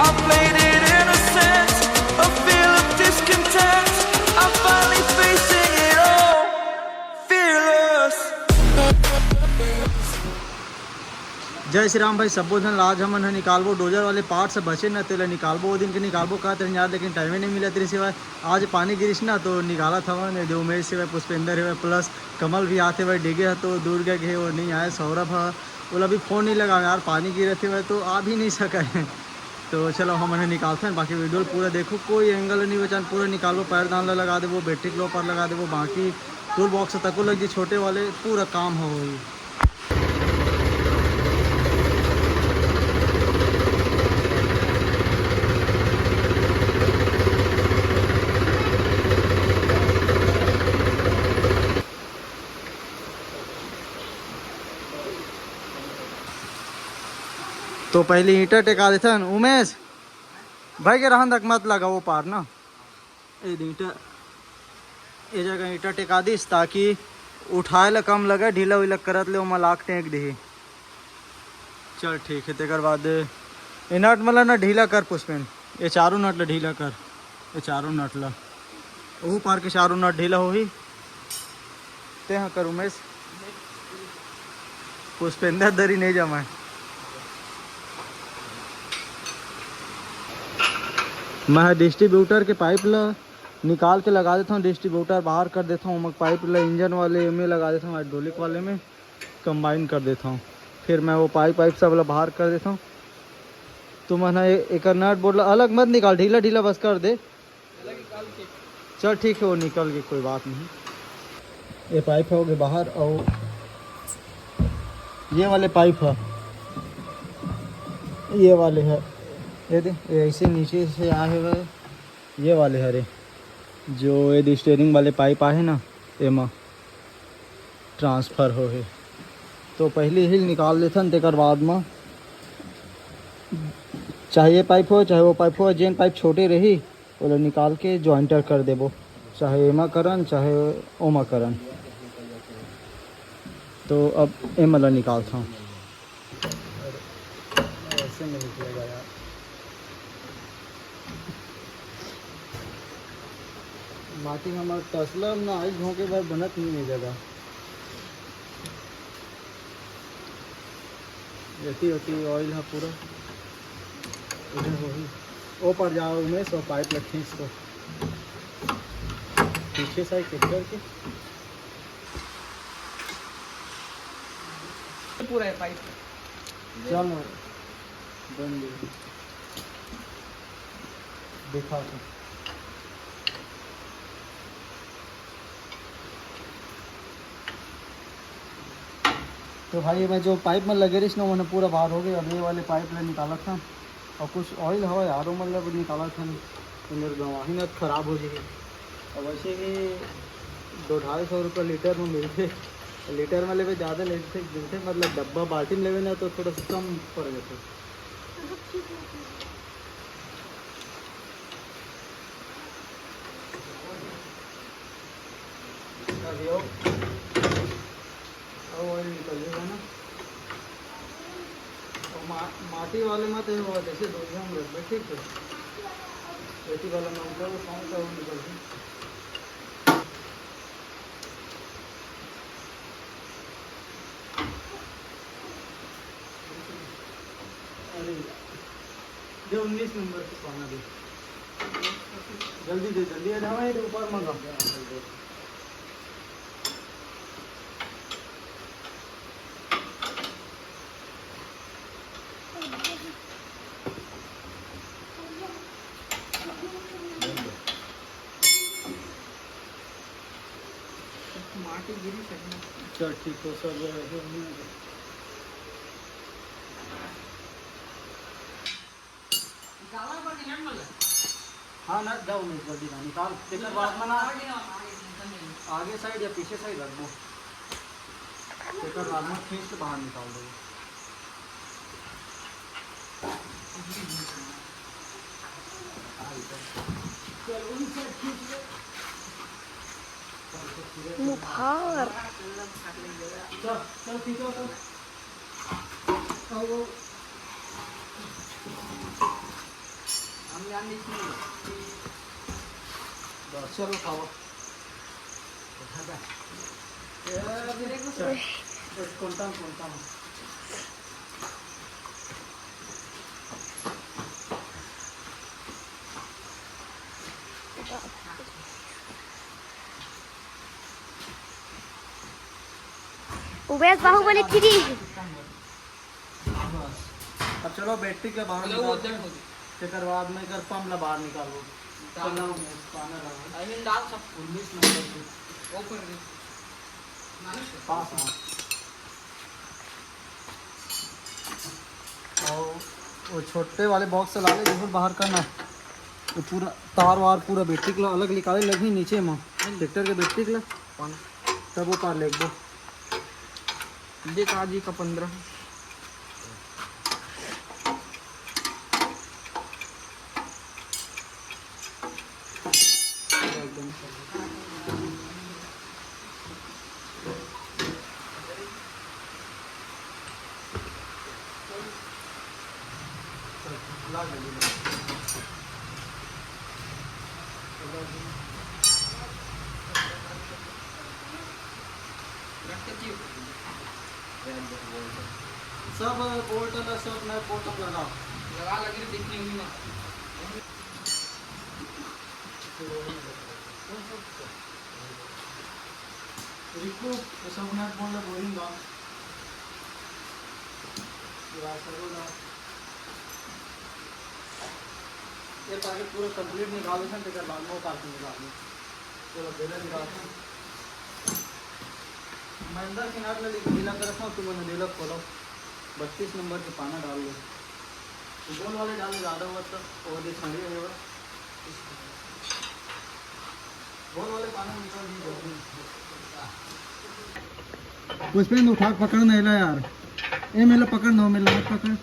I played it innocent, a feel of discontent. I'm finally facing it all, fearless. जय श्री राम भाई सबोधन। आज हम निकालबो dozer वाले पार्ट से बचे ना तेला निकालबो वो दिन के निकालबो का तेरे यार, लेकिन टाइम ही नहीं मिला तेरे सिवाय। आज पानी गिरिश ना तो निकाला था मैंने जो उमेश सिवाय पुष्पेंद्र है प्लस कमल भी आते हुए डिगे है तो दूर गए वो नहीं आए। सौरभ है बोला अभी फ़ोन नहीं लगा यार पानी गिरे थे वह तो आ भी नहीं सका है। तो चलो हम उन्हें निकालते हैं। बाकी वीडियो पूरा देखो, कोई एंगल नहीं बचा, पूरा निकालो। पैर दान लगा दे वो बैटरी क्लो पर लगा दे वो बाकी टूल बॉक्स तक लग जी छोटे वाले पूरा काम हो वही। तो पहले ईंटा टेका देता उमेश भाई के रहन तक मत लगा वो पार ना ईंटा ये जगह ईंटा टेका दीस ताकि उठाए ला कम लगे, ढीला उला करत ले मलाक टेक दी। चल ठीक है। तेकर बाद ये नट मतलब ना ढीला कर पुष्पेन, ये चारों नट ला ढीला कर, ये चारों नट ला वो पार के चारों नट ढीला हो ही ते हाँ कर उमेश। पुष्पेंद्र दरी नहीं जमाए। मैं डिस्ट्रीब्यूटर के पाइप ला निकाल के लगा देता हूँ, डिस्ट्रीब्यूटर बाहर कर देता हूँ, मैं पाइप ला इंजन वाले में लगा देता हूँ, हाइड्रोलिक वाले में कंबाइन कर देता हूँ। फिर मैं वो पाइप सब ला बाहर कर देता हूँ। तो मैंने एक नट बोर्ड अलग मत निकाल, ढीला ढीला बस कर दे। चल ठीक है वो निकल गई कोई बात नहीं। ये पाइप हो गए बाहर और ये वाले पाइप है ये वाले है ये दे ऐसे नीचे से आए हुए ये वाले हरे जो ये स्टीयरिंग वाले पाइप आए ना एमा ट्रांसफ़र हो है। तो पहले ही निकाल देता तेकर बाद में चाहे ये पाइप हो चाहे वो पाइप हो, जेन पाइप छोटे रही वो निकाल के जॉइंटर कर देबो, चाहे एमा करन चाहे ओमा करन। तो अब एम वाला निकालता हूँ। ऐसे में निकलेगा यार। माटी हमारे तसला ना आई झोंके बार बनत नहीं जगह जैसी होती ऑयल है पूरा इधर वही ओ पर जाओ में सो पाइप लग खींच तो पीछे साइड किधर के पूरा है पाइप। चलो बन गई दिखा तो। तो भाई मैं जो पाइप में लगे रही ना मैंने पूरा बाहर हो गया। अब ये वाले पाइप ले निकाला था और कुछ ऑयल हवा यारों मतलब निकाला था अंदर गवाही ना ख़राब हो जाएगी। और वैसे भी 200-250 रुपये लीटर में मिलते, लीटर में लेवे ज़्यादा लेते मतलब डब्बा बाल्टी में लेवे ना तो थोड़ा सा कम पड़ जाते। ऑयल निकल जाएगा ना और माटी वाले में तो वो जैसे दूसरा में रख ठीक है खेती वाला में वो कौन सा वो निकल जाए। अरे जो 19 नंबर से पाना दे जल्दी दे जल्दी आ जाओ ये ऊपर मंगा। माटी गिरी चल ठीक हो सब हाँ ना जाओ नहीं जल्दी ना निकाल तेकर बाद में ना आगे साइड या पीछे साइड रख दो तेकर बाद में खींच के बाहर निकाल दो। मुखार चल ठीक है तो। बस चलो खाओ कोणता उबेस बाहुबली 3 अब चलो बैटरी के बाहर निकालो फिर बाद में कर पंप ला बाहर निकालो चलो पाना रहा आई मीन डाल सब 19 नंबर की ओपन पास हाँ और वो छोटे वाले बॉक्स से ला ले जरूर बाहर करना तो पूरा तार वार पूरा बैटरी के अलग निकाले लगी नीचे में ट्रैक्टर के बैटरी के तब वो पार ले दो ये काजी का 15 सब बोल्ट सब नए बोल्ट लगा लगा लगी दिखनी हुई ना रिको सब नए बोल्ट बोरिंग गा ये ताकि पूरा कंप्लीट निकालो सन टिकट बाद में उतार के निकालो चलो बेला निकाल महिंद्रा के नाट में नीला कर रखा तुमने नीला खोलो 32 नंबर के पाना डाल लो गोल वाले डाल ज़्यादा हुआ तो और दिखाई होगा गोल वाले पाना निकाल दी पुष्पेंद्र उठा पकड़ना है यार ये मेला पकड़ नो मेला हाथ पकड़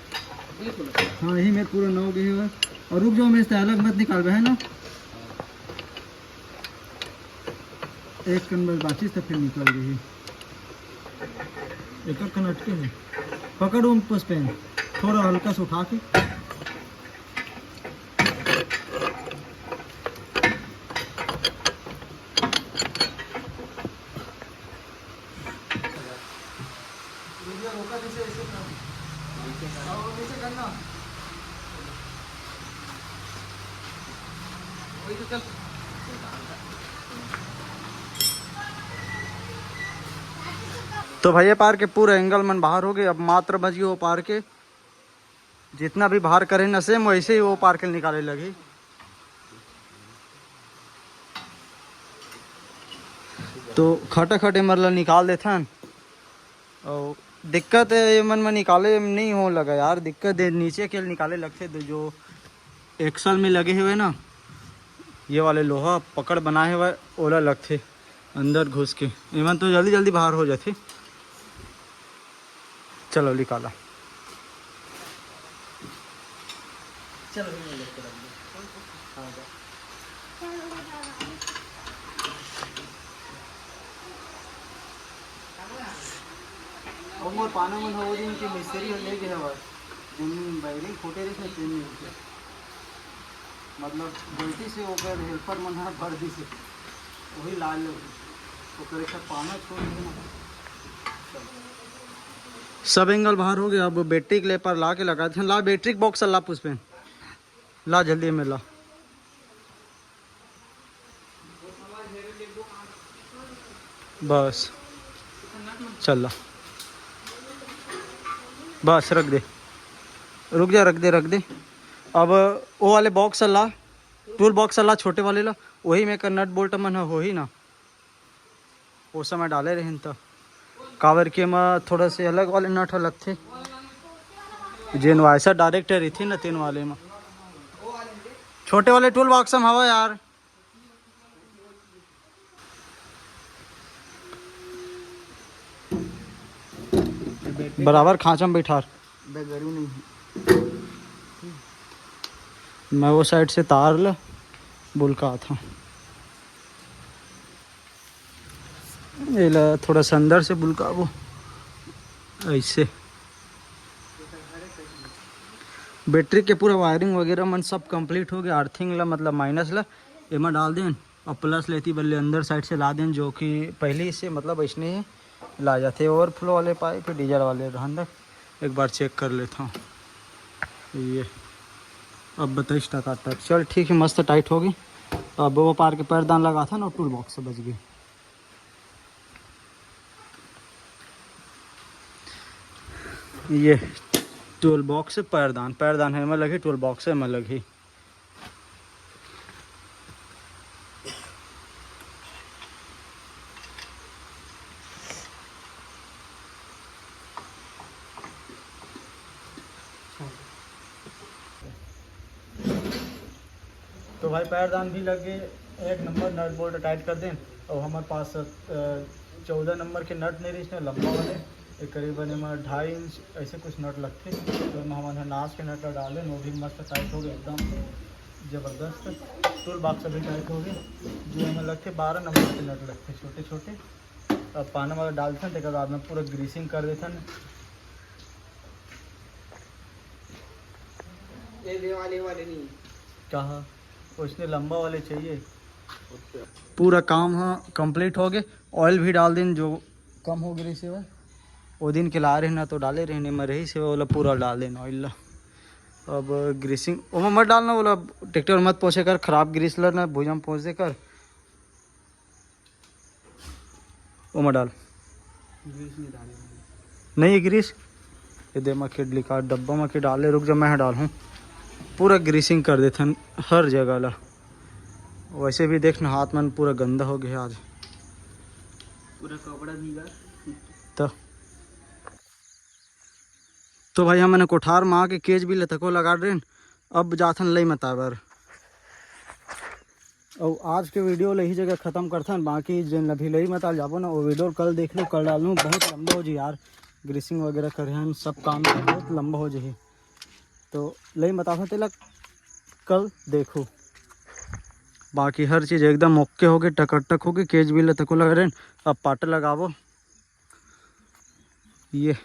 हाँ यही मेरे पूरा 9 गए हुआ और रुक जाओ मेरे से अलग मत निकाल है ना एक कन बस बाची से फिर निकल गई एक कन अटके है पकड़ो पुष्पेंद्र थोड़ा हल्का से उठा के रोका जैसे ऐसे नीचे करना वही तो चल तो भैया पार के पूरा एंगल मन बाहर हो गए अब मात्र बच गई वो पार के जितना भी बाहर करे ना सेम वैसे ही वो पार के निकाले लगी तो खटे खटे मतलब निकाल देता है और दिक्कत है ये मन में निकाले नहीं हो लगा यार दिक्कत है नीचे के निकाले लगते तो जो एक्सल में लगे हुए ना ये वाले लोहा पकड़ बनाए हुए ओला लगते अंदर घुस के इवन तो जल्दी जल्दी बाहर हो जाते चलो निकाला चलो और पाना मन हो दिन के मिस्त्री ले गए हवा जिन बैरिंग फोटे रहे ट्रेन में मतलब गलती से ओकर हेल्पर मन है भर दी से वही लाल ओकर एक पाना छोड़ देना सब एंगल बाहर हो गया अब बैटरी के ले पर ला के लगा थे ला बैटरी बॉक्स ला पुष्पे ला जल्दी में ला बस चल ला बस रख दे रुक जा रख दे अब वो वाले बॉक्स ला टूल बॉक्स ला छोटे वाले ला वही में का नट बोल्ट मन हो ही ना वो समय डाले रहे तो कावर के में थोड़ा से अलग वाले नट अलग थे जेन वायसा डायरेक्ट रही थी ना 3 वाले में छोटे वाले टूल बॉक्स में हवा यार बराबर खांचा में बैठा नहीं मैं वो साइड से तार ला बुलका था ये ला थोड़ा सा अंदर से बुलका वो ऐसे बैटरी के पूरा वायरिंग वगैरह मन सब कंप्लीट हो गया। अर्थिंग ला मतलब माइनस ला एमा डाल दें और प्लस लेती बल्ले अंदर साइड से ला दें, जो कि पहले से मतलब ऐसने ही ला जाते। ओवरफ्लो वाले पाइप फिर डीजल वाले रहन एक बार चेक कर लेता हूँ। ये अब 22% तक चल ठीक है, मस्त टाइट होगी। अब वो पार के पैरदान लगा था ना, टूल बॉक्स से बच गई। ये टूल बॉक्स से पैरदान है में लगी, टूल बॉक्स है में लगी। तो भाई पैरदान भी लगे, एक नंबर नट बोल्ट टाइट कर दें। और हमारे पास 14 नंबर के नट नहीं रही लंबा वाले, एक करीबन में 2.5 इंच ऐसे कुछ नट लगते। तो हमारे नाश के नट डालें, वो भी मस्त टाइट हो गए एकदम ज़बरदस्त। टूल बॉक्स भी टाइट हो गए। जो हमें लगते 12 नंबर के नट लगते छोटे छोटे। अब पानी वाला डालते हैं, बाद में पूरा ग्रीसिंग कर देते हैं। ये वाले नहीं कहा उसने लंबा वाले चाहिए। पूरा काम हाँ कंप्लीट हो गए। ऑयल भी डाल दें, जो कम हो गई से वो दिन के ला रहे ना तो डाले रहने में रही से बोला पूरा डाल देना ऑयल ला। अब ग्रीसिंग वो मत डालना, बोला ट्रैक्टर मत पोछे कर, ख़राब ग्रीस लरना भुजा में पहुँच दे कर। वो मत डाल, ग्रीस नहीं डाले। नहीं ग्रीस ये दे मैं किडली का डब्बा में के डाले। रुक जा मैं डालूँ, पूरा ग्रीसिंग कर देते हैं हर जगह ला। वैसे भी देखना हाथ में पूरा गंदा हो गया आज, पूरा कपड़ा भीगा। तो भाई हमने कोठार में आके केज भी लतको लगा रहे। अब जाथन लई मताबर। और आज के वीडियो यही जगह ख़त्म करथन। बाकी जिन अभी लई मताल जाबो ना वो वीडियो कल देख लो, कल डालूँ। बहुत लंबा हो जाए यार, ग्रीसिंग वगैरह करे हैं सब काम बहुत लंबा हो जाए। तो लई मता तेला कल देखो। बाकी हर चीज़ एकदम ओके हो गए, टकटक हो गई। केज भी लतको लगा रहे। अब पाट लगावो ये